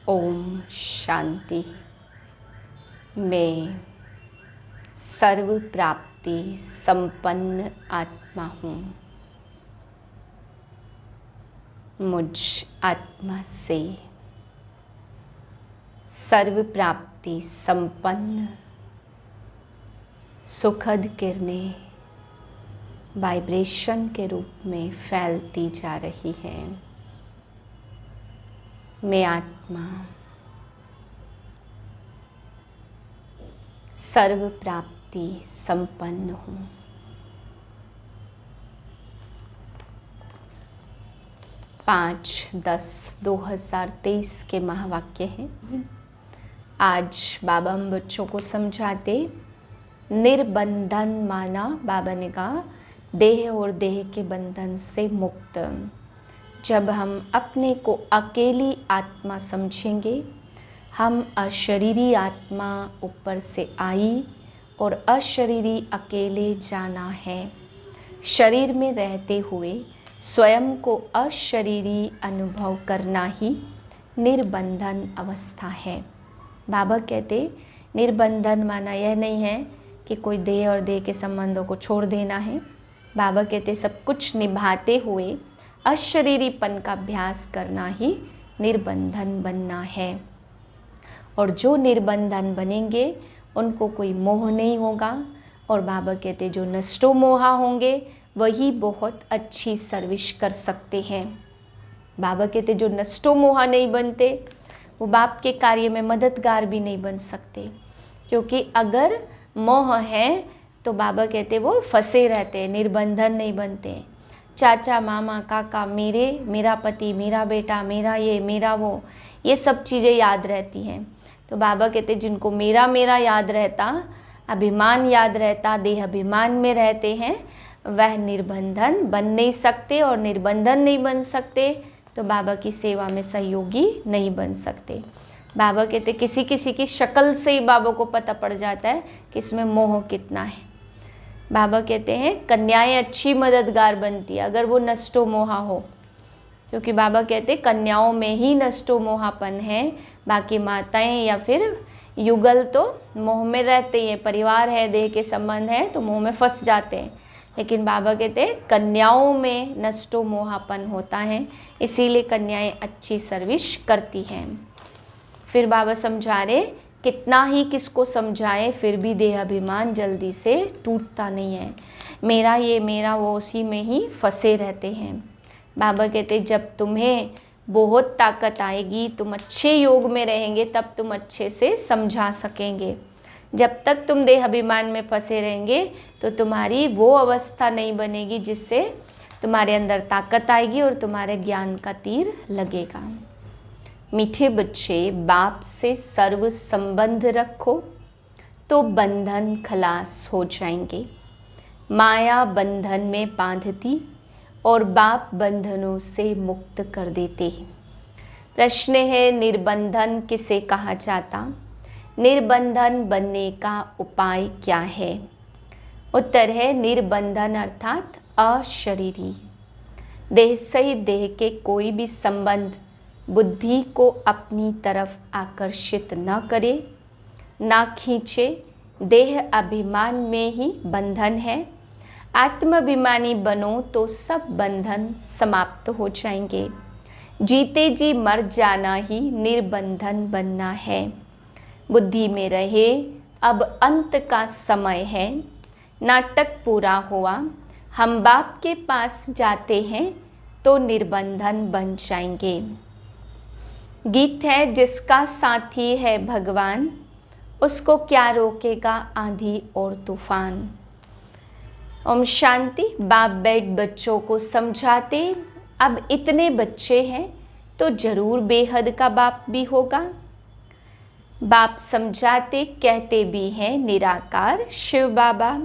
ओम शांति। मैं सर्व प्राप्ति संपन्न आत्मा हूँ। मुझ आत्मा से सर्व प्राप्ति संपन्न सुखद किरणें वाइब्रेशन के रूप में फैलती जा रही हैं। मैं आत्मा सर्व प्राप्ति संपन्न हूँ। 5/10/2023 के महावाक्य हैं। आज बाबा हम बच्चों को समझाते निर्बंधन माना। बाबा ने कहा देह और देह के बंधन से मुक्त। जब हम अपने को अकेली आत्मा समझेंगे, हम अशरीरी आत्मा ऊपर से आई और अशरीरी अकेले जाना है। शरीर में रहते हुए स्वयं को अशरीरी अनुभव करना ही निर्बंधन अवस्था है। बाबा कहते निर्बंधन माना यह नहीं है कि कोई देह और देह के संबंधों को छोड़ देना है। बाबा कहते सब कुछ निभाते हुए अशरीरीपन का अभ्यास करना ही निर्बंधन बनना है। और जो निर्बंधन बनेंगे उनको कोई मोह नहीं होगा। और बाबा कहते जो नष्टो मोहा होंगे वही बहुत अच्छी सर्विस कर सकते हैं। बाबा कहते जो नष्टो मोहा नहीं बनते वो बाप के कार्य में मददगार भी नहीं बन सकते, क्योंकि अगर मोह है तो बाबा कहते वो फंसे रहते हैं, निर्बंधन नहीं बनते। चाचा मामा काका मेरा पति, मेरा बेटा, मेरा ये, मेरा वो, ये सब चीज़ें याद रहती हैं। तो बाबा कहते जिनको मेरा मेरा याद रहता, अभिमान याद रहता, देह अभिमान में रहते हैं, वह निर्बंधन बन नहीं सकते। और निर्बंधन नहीं बन सकते तो बाबा की सेवा में सहयोगी नहीं बन सकते। बाबा कहते किसी किसी की शक्ल से ही बाबा को पता पड़ जाता है कि इसमें मोह कितना है। बाबा कहते हैं कन्याएं अच्छी मददगार बनती है अगर वो नष्टो मोहा हो, क्योंकि बाबा कहते कन्याओं में ही नष्टो मोहापन है। बाकी माताएं या फिर युगल तो मोह में रहते हैं, परिवार है, देह के संबंध है तो मोह में फंस जाते हैं। लेकिन बाबा कहते हैं कन्याओं में नष्टो मोहापन होता है, इसीलिए कन्याएं अच्छी सर्विस करती हैं। फिर बाबा समझा रहे कितना ही किसको समझाए फिर भी देह अभिमान जल्दी से टूटता नहीं है। मेरा ये मेरा वो उसी में ही फंसे रहते हैं। बाबा कहते जब तुम्हें बहुत ताकत आएगी, तुम अच्छे योग में रहेंगे, तब तुम अच्छे से समझा सकेंगे। जब तक तुम देह अभिमान में फंसे रहेंगे तो तुम्हारी वो अवस्था नहीं बनेगी जिससे तुम्हारे अंदर ताकत आएगी और तुम्हारे ज्ञान का तीर लगेगा। मीठे बच्चे, बाप से सर्व संबंध रखो तो बंधन खलास हो जाएंगे। माया बंधन में बांधती और बाप बंधनों से मुक्त कर देते हैं। प्रश्न है निर्बंधन किसे कहा जाता? निर्बंधन बनने का उपाय क्या है? उत्तर है निर्बंधन अर्थात अशरीरी। देह सहित देह के कोई भी संबंध बुद्धि को अपनी तरफ आकर्षित न करे, ना खींचे। देह अभिमान में ही बंधन है। आत्माभिमानी बनो तो सब बंधन समाप्त हो जाएंगे। जीते जी मर जाना ही निर्बंधन बनना है। बुद्धि में रहे अब अंत का समय है। नाटक पूरा हुआ, हम बाप के पास जाते हैं तो निर्बंधन बन जाएंगे। गीत है जिसका साथी है भगवान, उसको क्या रोकेगा आंधी और तूफान। ओम शांति। बाप बैठ बच्चों को समझाते अब इतने बच्चे हैं तो जरूर बेहद का बाप भी होगा। बाप समझाते कहते भी हैं निराकार शिव बाबा।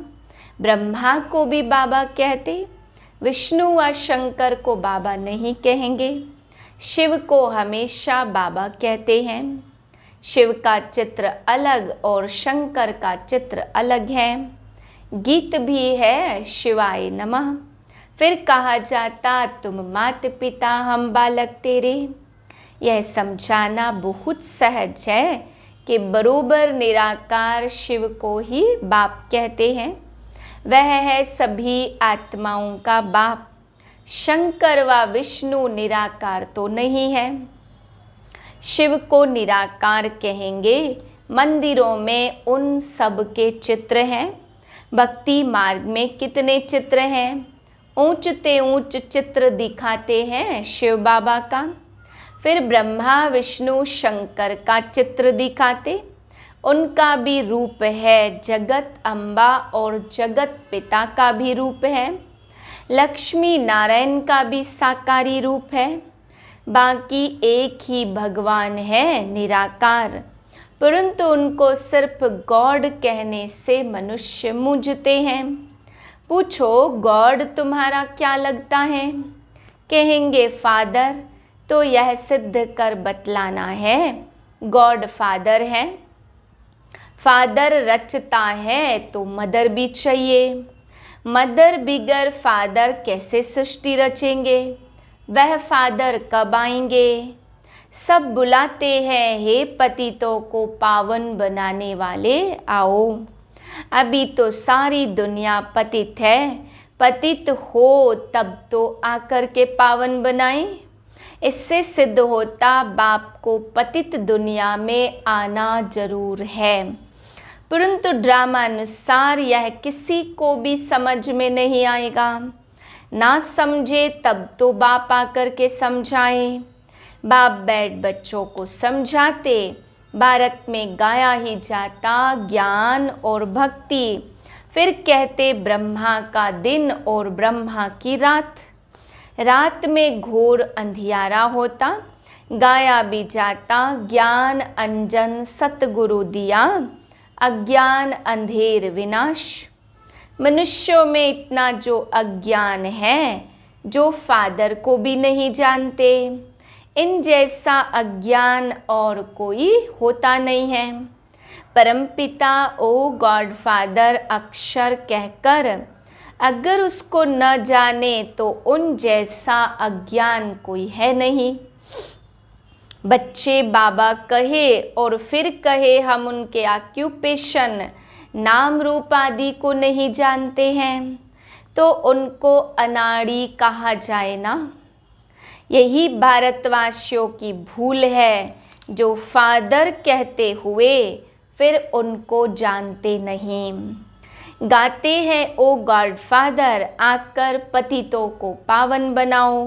ब्रह्मा को भी बाबा कहते, विष्णु व शंकर को बाबा नहीं कहेंगे। शिव को हमेशा बाबा कहते हैं। शिव का चित्र अलग और शंकर का चित्र अलग है। गीत भी है शिवाय नमः। फिर कहा जाता तुम मात पिता हम बालक तेरे। यह समझाना बहुत सहज है कि बरोबर निराकार शिव को ही बाप कहते हैं। वह है सभी आत्माओं का बाप। शंकर व विष्णु निराकार तो नहीं है। शिव को निराकार कहेंगे। मंदिरों में उन सब के चित्र हैं। भक्ति मार्ग में कितने चित्र हैं? ऊंचते ऊंच चित्र दिखाते हैं शिव बाबा का। फिर ब्रह्मा विष्णु शंकर का चित्र दिखाते, उनका भी रूप है। जगत अम्बा और जगत पिता का भी रूप है। लक्ष्मी नारायण का भी साकारी रूप है। बाकी एक ही भगवान है निराकार, परंतु उनको सिर्फ गॉड कहने से मनुष्य मूंझते हैं। पूछो गॉड तुम्हारा क्या लगता है? कहेंगे फादर। तो यह सिद्ध कर बतलाना है गॉड फादर है। फादर रचता है तो मदर भी चाहिए। मदर बिगर फादर कैसे सृष्टि रचेंगे? वह फादर कब आएंगे? सब बुलाते हैं, हे पतितों को पावन बनाने वाले आओ। अभी तो सारी दुनिया पतित है। पतित हो तब तो आकर के पावन बनाए। इससे सिद्ध होता बाप को पतित दुनिया में आना जरूर है, परंतु ड्रामानुसार यह किसी को भी समझ में नहीं आएगा। ना समझे तब तो बाप आकर के समझाए। बाप बैठ बच्चों को समझाते। भारत में गाया ही जाता ज्ञान और भक्ति। फिर कहते ब्रह्मा का दिन और ब्रह्मा की रात। रात में घोर अंधियारा होता, गाया भी जाता ज्ञान अंजन सतगुरु दिया, अज्ञान अंधेर विनाश। मनुष्यों में इतना जो अज्ञान है, जो फादर को भी नहीं जानते। इन जैसा अज्ञान और कोई होता नहीं है। परमपिता ओ गॉड फादर अक्षर कहकर अगर उसको न जाने तो उन जैसा अज्ञान कोई है नहीं। बच्चे बाबा कहे और फिर कहे हम उनके ऑक्यूपेशन नाम रूप आदि को नहीं जानते हैं, तो उनको अनाड़ी कहा जाए ना। यही भारतवासियों की भूल है, जो फादर कहते हुए फिर उनको जानते नहीं। गाते हैं ओ गॉड फादर आकर पतितों को पावन बनाओ,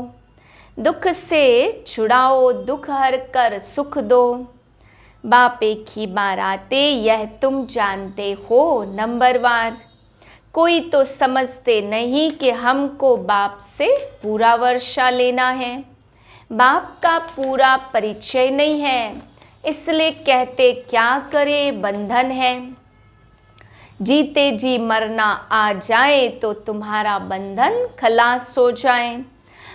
दुख से छुड़ाओ, दुख हर कर सुख दो। बाप एक ही बार आते यह तुम जानते हो नंबरवार। कोई तो समझते नहीं कि हमको बाप से पूरा वर्षा लेना है। बाप का पूरा परिचय नहीं है, इसलिए कहते क्या करे बंधन है। जीते जी मरना आ जाए तो तुम्हारा बंधन खलास हो जाए।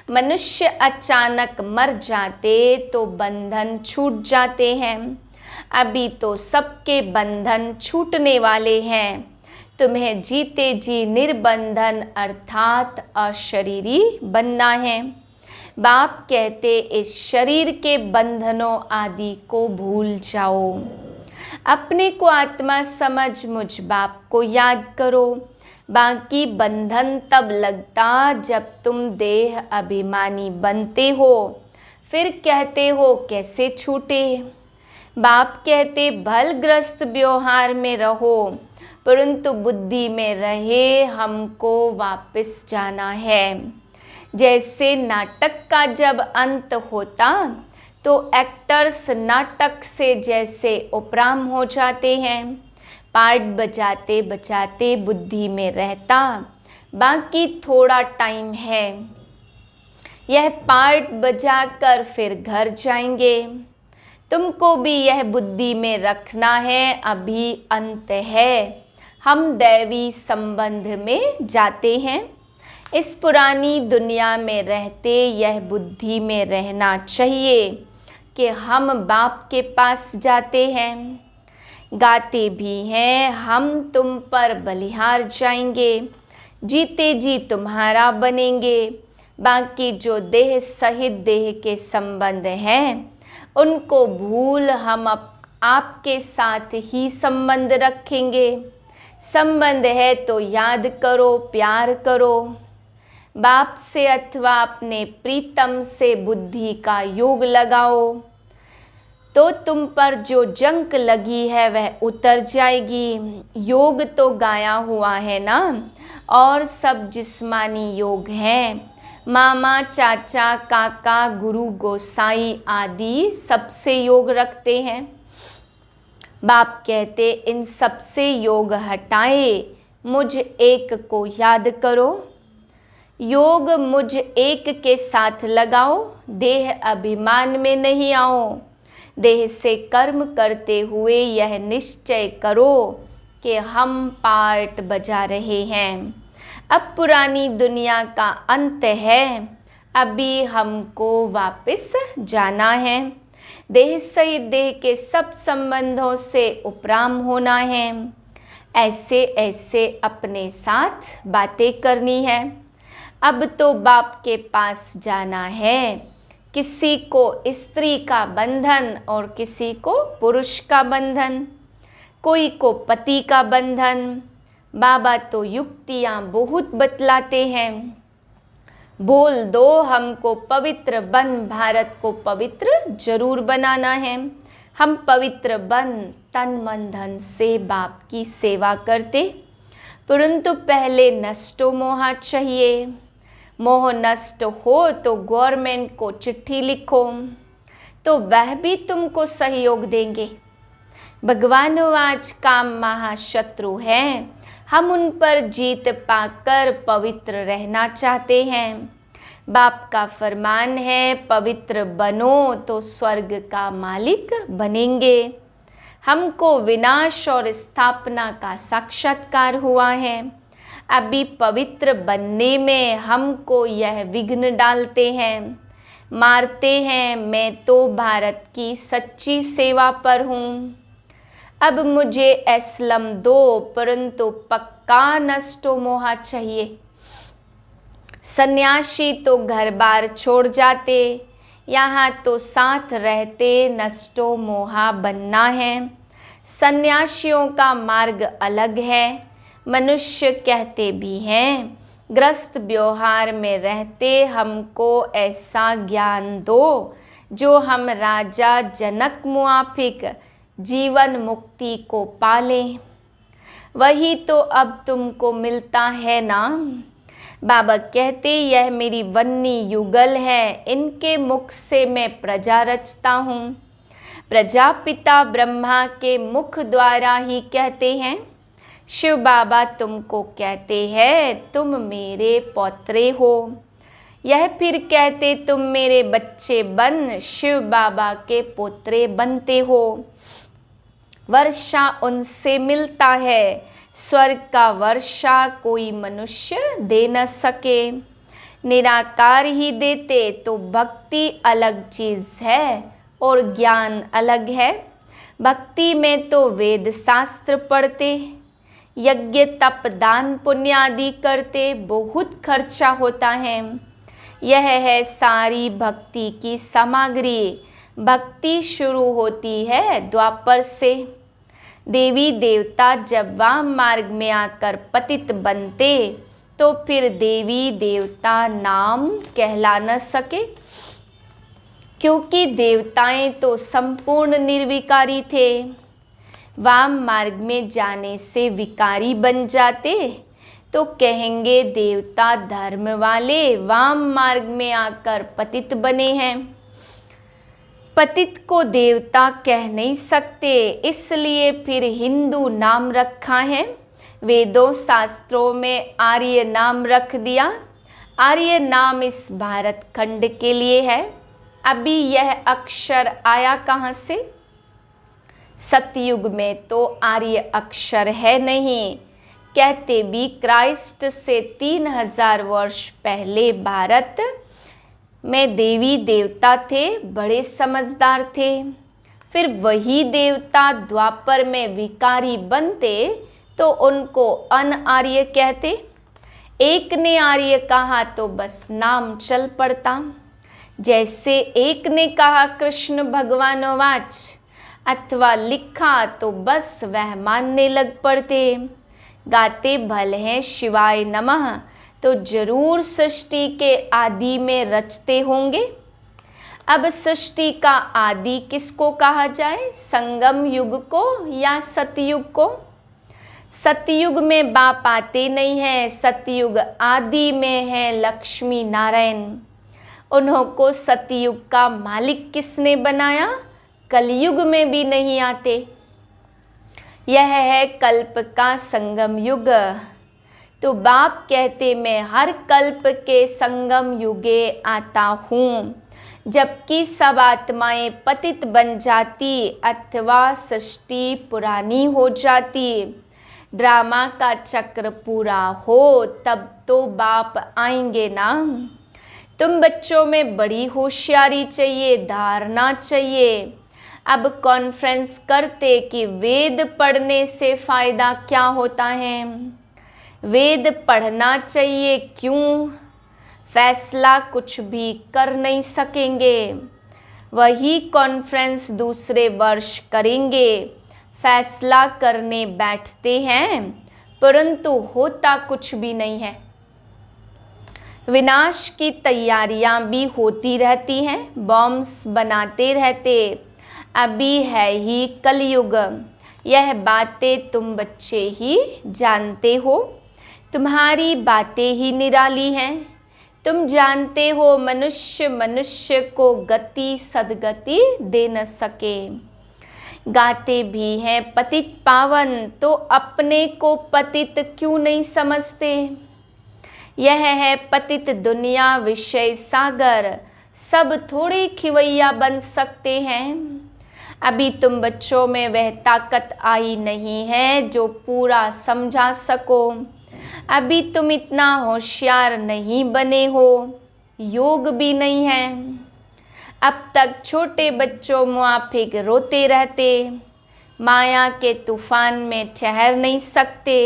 मनुष्य अचानक मर जाते तो बंधन छूट जाते हैं। अभी तो सबके बंधन छूटने वाले हैं। तुम्हें जीते जी निर्बंधन अर्थात अशरीरी बनना है। बाप कहते इस शरीर के बंधनों आदि को भूल जाओ। अपने को आत्मा समझ मुझ बाप को याद करो। बाकी बंधन तब लगता जब तुम देह अभिमानी बनते हो। फिर कहते हो कैसे छूटे। बाप कहते भलग्रस्त व्यवहार में रहो, परंतु बुद्धि में रहे हमको वापस जाना है। जैसे नाटक का जब अंत होता तो एक्टर्स नाटक से जैसे उपराम हो जाते हैं। पार्ट बजाते बजाते बुद्धि में रहता बाकी थोड़ा टाइम है। यह पार्ट बजाकर फिर घर जाएंगे। तुमको भी यह बुद्धि में रखना है, अभी अंत है। हम दैवी संबंध में जाते हैं। इस पुरानी दुनिया में रहते यह बुद्धि में रहना चाहिए कि हम बाप के पास जाते हैं। गाते भी हैं हम तुम पर बलिहार जाएंगे, जीते जी तुम्हारा बनेंगे। बाकी जो देह सहित देह के संबंध हैं उनको भूल हम आपके साथ ही संबंध रखेंगे। संबंध है तो याद करो, प्यार करो। बाप से अथवा अपने प्रीतम से बुद्धि का योग लगाओ, तो तुम पर जो जंक लगी है वह उतर जाएगी। योग तो गाया हुआ है ना, और सब जिस्मानी योग हैं। मामा, चाचा, काका, गुरु, गोसाई आदि सबसे योग रखते हैं। बाप कहते इन सबसे योग हटाए, मुझ एक को याद करो। योग मुझ एक के साथ लगाओ, देह अभिमान में नहीं आओ। देह से कर्म करते हुए यह निश्चय करो कि हम पार्ट बजा रहे हैं। अब पुरानी दुनिया का अंत है, अभी हमको वापस जाना है। देह सहित देह के सब संबंधों से उपराम होना है। ऐसे ऐसे अपने साथ बातें करनी है। अब तो बाप के पास जाना है। किसी को स्त्री का बंधन और किसी को पुरुष का बंधन, कोई को पति का बंधन। बाबा तो युक्तियाँ बहुत बतलाते हैं। बोल दो हमको पवित्र बन, भारत को पवित्र जरूर बनाना है। हम पवित्र बन तन मन धन से बाप की सेवा करते, परंतु पहले नष्टो मोहा चाहिए। मोह नष्ट हो तो गवर्नमेंट को चिट्ठी लिखो, तो वह भी तुमको सहयोग देंगे। भगवान आज काम महाशत्रु हैं, हम उन पर जीत पाकर पवित्र रहना चाहते हैं। बाप का फरमान है पवित्र बनो तो स्वर्ग का मालिक बनेंगे। हमको विनाश और स्थापना का साक्षात्कार हुआ है। अभी पवित्र बनने में हमको यह विघ्न डालते हैं, मारते हैं। मैं तो भारत की सच्ची सेवा पर हूँ। अब मुझे एस्लम दो, परंतु पक्का नष्टो मोहा चाहिए। सन्यासी तो घर बार छोड़ जाते, यहाँ तो साथ रहते नष्टो मोहा बनना है। सन्यासियों का मार्ग अलग है, मनुष्य कहते भी हैं। ग्रस्त व्यवहार में रहते हमको ऐसा ज्ञान दो, जो हम राजा जनक मुआफिक जीवन मुक्ति को पालें। वही तो अब तुमको मिलता है ना। बाबा कहते यह मेरी वन्नी युगल है, इनके मुख से मैं प्रजा रचता हूँ। प्रजापिता ब्रह्मा के मुख द्वारा ही कहते हैं। शिव बाबा तुमको कहते हैं तुम मेरे पौत्रे हो। यह फिर कहते तुम मेरे बच्चे बन शिव बाबा के पोत्रे बनते हो। वर्षा उनसे मिलता है, स्वर्ग का वर्षा कोई मनुष्य दे न सके। निराकार ही देते तो भक्ति अलग चीज़ है और ज्ञान अलग है। भक्ति में तो वेद शास्त्र पढ़ते, यज्ञ तप दान पुण्य आदि करते, बहुत खर्चा होता है। यह है सारी भक्ति की सामग्री। भक्ति शुरू होती है द्वापर से। देवी देवता जब वाम मार्ग में आकर पतित बनते, तो फिर देवी देवता नाम कहला न सके, क्योंकि देवताएं तो संपूर्ण निर्विकारी थे। वाम मार्ग में जाने से विकारी बन जाते, तो कहेंगे देवता धर्म वाले वाम मार्ग में आकर पतित बने हैं। पतित को देवता कह नहीं सकते, इसलिए फिर हिंदू नाम रखा है। वेदों शास्त्रों में आर्य नाम रख दिया। आर्य नाम इस भारत खंड के लिए है। अभी यह अक्षर आया कहाँ से? सतयुग में तो आर्य अक्षर है नहीं। कहते भी क्राइस्ट से 3000 वर्ष पहले भारत में देवी देवता थे, बड़े समझदार थे। फिर वही देवता द्वापर में विकारी बनते, तो उनको अनआर्य कहते। एक ने आर्य कहा तो बस नाम चल पड़ता। जैसे एक ने कहा कृष्ण भगवान वाच अथवा लिखा तो बस वह मानने लग पड़ते। गाते भल हैं शिवाय नमः तो जरूर सृष्टि के आदि में रचते होंगे। अब सृष्टि का आदि किसको कहा जाए, संगम युग को या सतयुग को? सतयुग में बाप आते नहीं हैं, सतयुग आदि में है लक्ष्मी नारायण। उन्हों को सतयुग का मालिक किसने बनाया? कलयुग में भी नहीं आते। यह है कल्प का संगम युग। तो बाप कहते मैं हर कल्प के संगम युगे आता हूँ, जबकि सब आत्माएं पतित बन जाती अथवा सृष्टि पुरानी हो जाती, ड्रामा का चक्र पूरा हो तब तो बाप आएंगे ना। तुम बच्चों में बड़ी होशियारी चाहिए, धारणा चाहिए। अब कॉन्फ्रेंस करते कि वेद पढ़ने से फ़ायदा क्या होता है, वेद पढ़ना चाहिए क्यों? फैसला कुछ भी कर नहीं सकेंगे। वही कॉन्फ्रेंस दूसरे वर्ष करेंगे, फैसला करने बैठते हैं परंतु होता कुछ भी नहीं है। विनाश की तैयारियां भी होती रहती हैं, बॉम्ब्स बनाते रहते। अभी है ही कलयुग, यह बातें तुम बच्चे ही जानते हो। तुम्हारी बातें ही निराली हैं। तुम जानते हो मनुष्य मनुष्य को गति सदगति दे न सके। गाते भी हैं पतित पावन, तो अपने को पतित क्यों नहीं समझते? यह है पतित दुनिया विषय सागर, सब थोड़ी खिवैया बन सकते हैं। अभी तुम बच्चों में वह ताकत आई नहीं है जो पूरा समझा सको। अभी तुम इतना होशियार नहीं बने हो, योग भी नहीं है। अब तक छोटे बच्चों मुआफिक रोते रहते, माया के तूफान में ठहर नहीं सकते।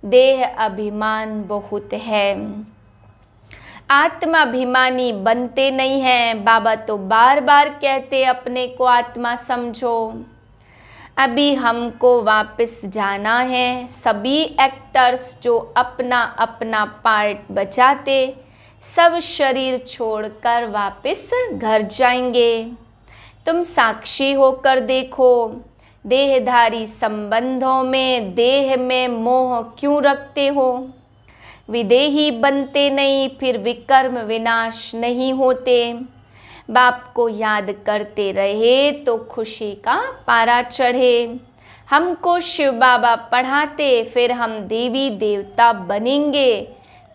देह अभिमान बहुत है, आत्माभिमानी बनते नहीं हैं। बाबा तो बार बार कहते अपने को आत्मा समझो। अभी हमको वापस जाना है। सभी एक्टर्स जो अपना अपना पार्ट बजाते सब शरीर छोड़कर वापस घर जाएंगे। तुम साक्षी होकर देखो, देहधारी संबंधों में देह में मोह क्यों रखते हो? विदेही बनते नहीं, फिर विकर्म विनाश नहीं होते। बाप को याद करते रहे तो खुशी का पारा चढ़े। हमको शिव बाबा पढ़ाते, फिर हम देवी देवता बनेंगे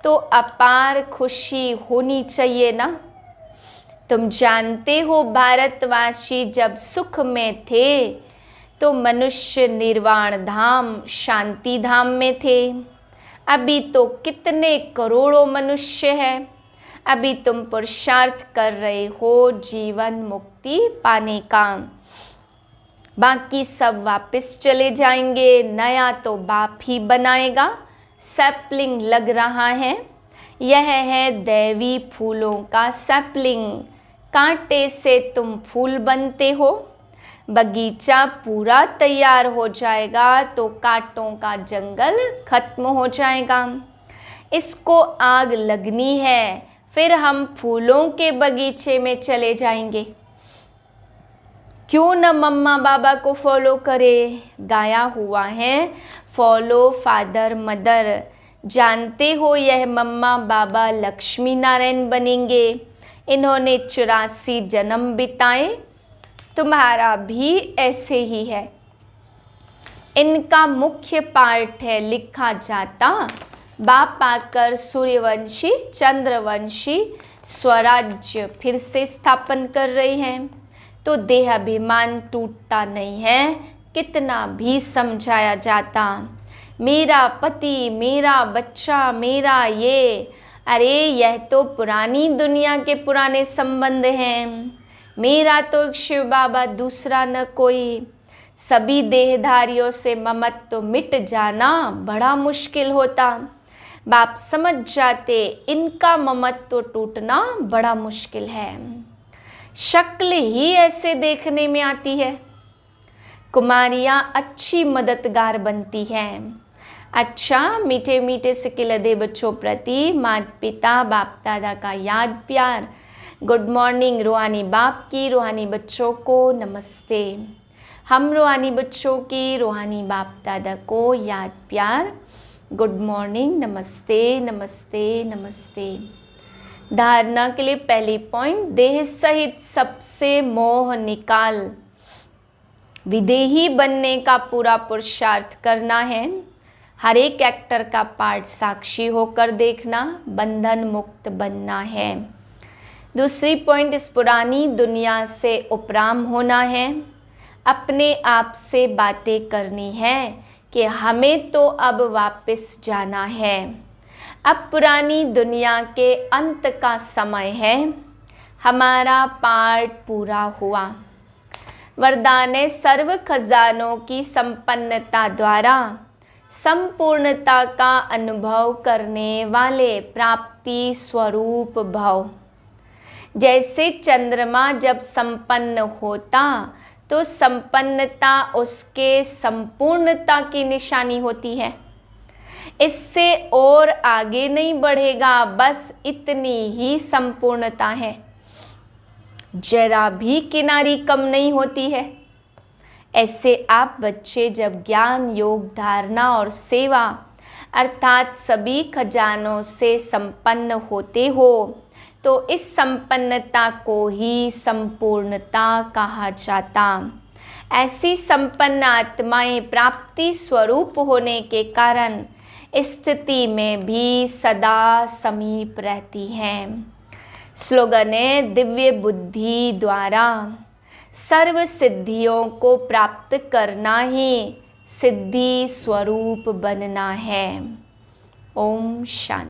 तो अपार खुशी होनी चाहिए ना। तुम जानते हो भारतवासी जब सुख में थे तो मनुष्य निर्वाण धाम शांति धाम में थे। अभी तो कितने करोड़ों मनुष्य हैं। अभी तुम पुरुषार्थ कर रहे हो जीवन मुक्ति पाने का। बाकी सब वापस चले जाएंगे, नया तो बाप ही बनाएगा। सैपलिंग लग रहा है, यह है दैवी फूलों का सैपलिंग। कांटे से तुम फूल बनते हो। बगीचा पूरा तैयार हो जाएगा तो कांटों का जंगल खत्म हो जाएगा। इसको आग लगनी है, फिर हम फूलों के बगीचे में चले जाएंगे। क्यों न मम्मा बाबा को फॉलो करे? गाया हुआ है फॉलो फादर मदर। जानते हो यह मम्मा बाबा लक्ष्मी नारायण बनेंगे। इन्होंने 84 जन्म बिताए, तुम्हारा भी ऐसे ही है। इनका मुख्य पार्ट है लिखा जाता। बाप आकर सूर्यवंशी चंद्रवंशी स्वराज्य फिर से स्थापन कर रहे हैं। तो देह अभिमान टूटता नहीं है, कितना भी समझाया जाता। मेरा पति, मेरा बच्चा, मेरा ये, अरे यह तो पुरानी दुनिया के पुराने संबंध हैं। मेरा तो एक शिव बाबा, दूसरा न कोई। सभी देहधारियों से ममत्व मिट जाना बड़ा मुश्किल होता। बाप समझ जाते इनका ममत्व टूटना बड़ा मुश्किल है। शक्ल ही ऐसे देखने में आती है। कुमारियाँ अच्छी मददगार बनती हैं। अच्छा, मीठे मीठे सिक्के लदे बच्चों प्रति माता पिता बाप दादा का याद प्यार। गुड मॉर्निंग रूहानी बाप की रूहानी बच्चों को नमस्ते। हम रूहानी बच्चों की रूहानी बाप दादा को याद प्यार। गुड मॉर्निंग, नमस्ते नमस्ते नमस्ते। धारणा के लिए पहली पॉइंट, देह सहित सबसे मोह निकाल। विदेही बनने का पूरा पुरुषार्थ करना है। हर एक एक्टर का पार्ट साक्षी होकर देखना, बंधन मुक्त बनना है। दूसरी पॉइंट, इस पुरानी दुनिया से उपराम होना है। अपने आप से बातें करनी है कि हमें तो अब वापस जाना है। अब पुरानी दुनिया के अंत का समय है। हमारा पार्ट पूरा हुआ। वरदान है, सर्व खजानों की संपन्नता द्वारा संपूर्णता का अनुभव करने वाले प्राप्ति स्वरूप भव। जैसे चंद्रमा जब संपन्न होता तो संपन्नता उसके संपूर्णता की निशानी होती है। इससे और आगे नहीं बढ़ेगा, बस इतनी ही संपूर्णता है। जरा भी किनारी कम नहीं होती है। ऐसे आप बच्चे जब ज्ञान, योग, धारणा और सेवा अर्थात सभी खजानों से संपन्न होते हो तो इस संपन्नता को ही संपूर्णता कहा जाता। ऐसी संपन्न आत्माएं प्राप्ति स्वरूप होने के कारण स्थिति में भी सदा समीप रहती हैं। स्लोगन है, दिव्य बुद्धि द्वारा सर्व सिद्धियों को प्राप्त करना ही सिद्धि स्वरूप बनना है। ओम शांति।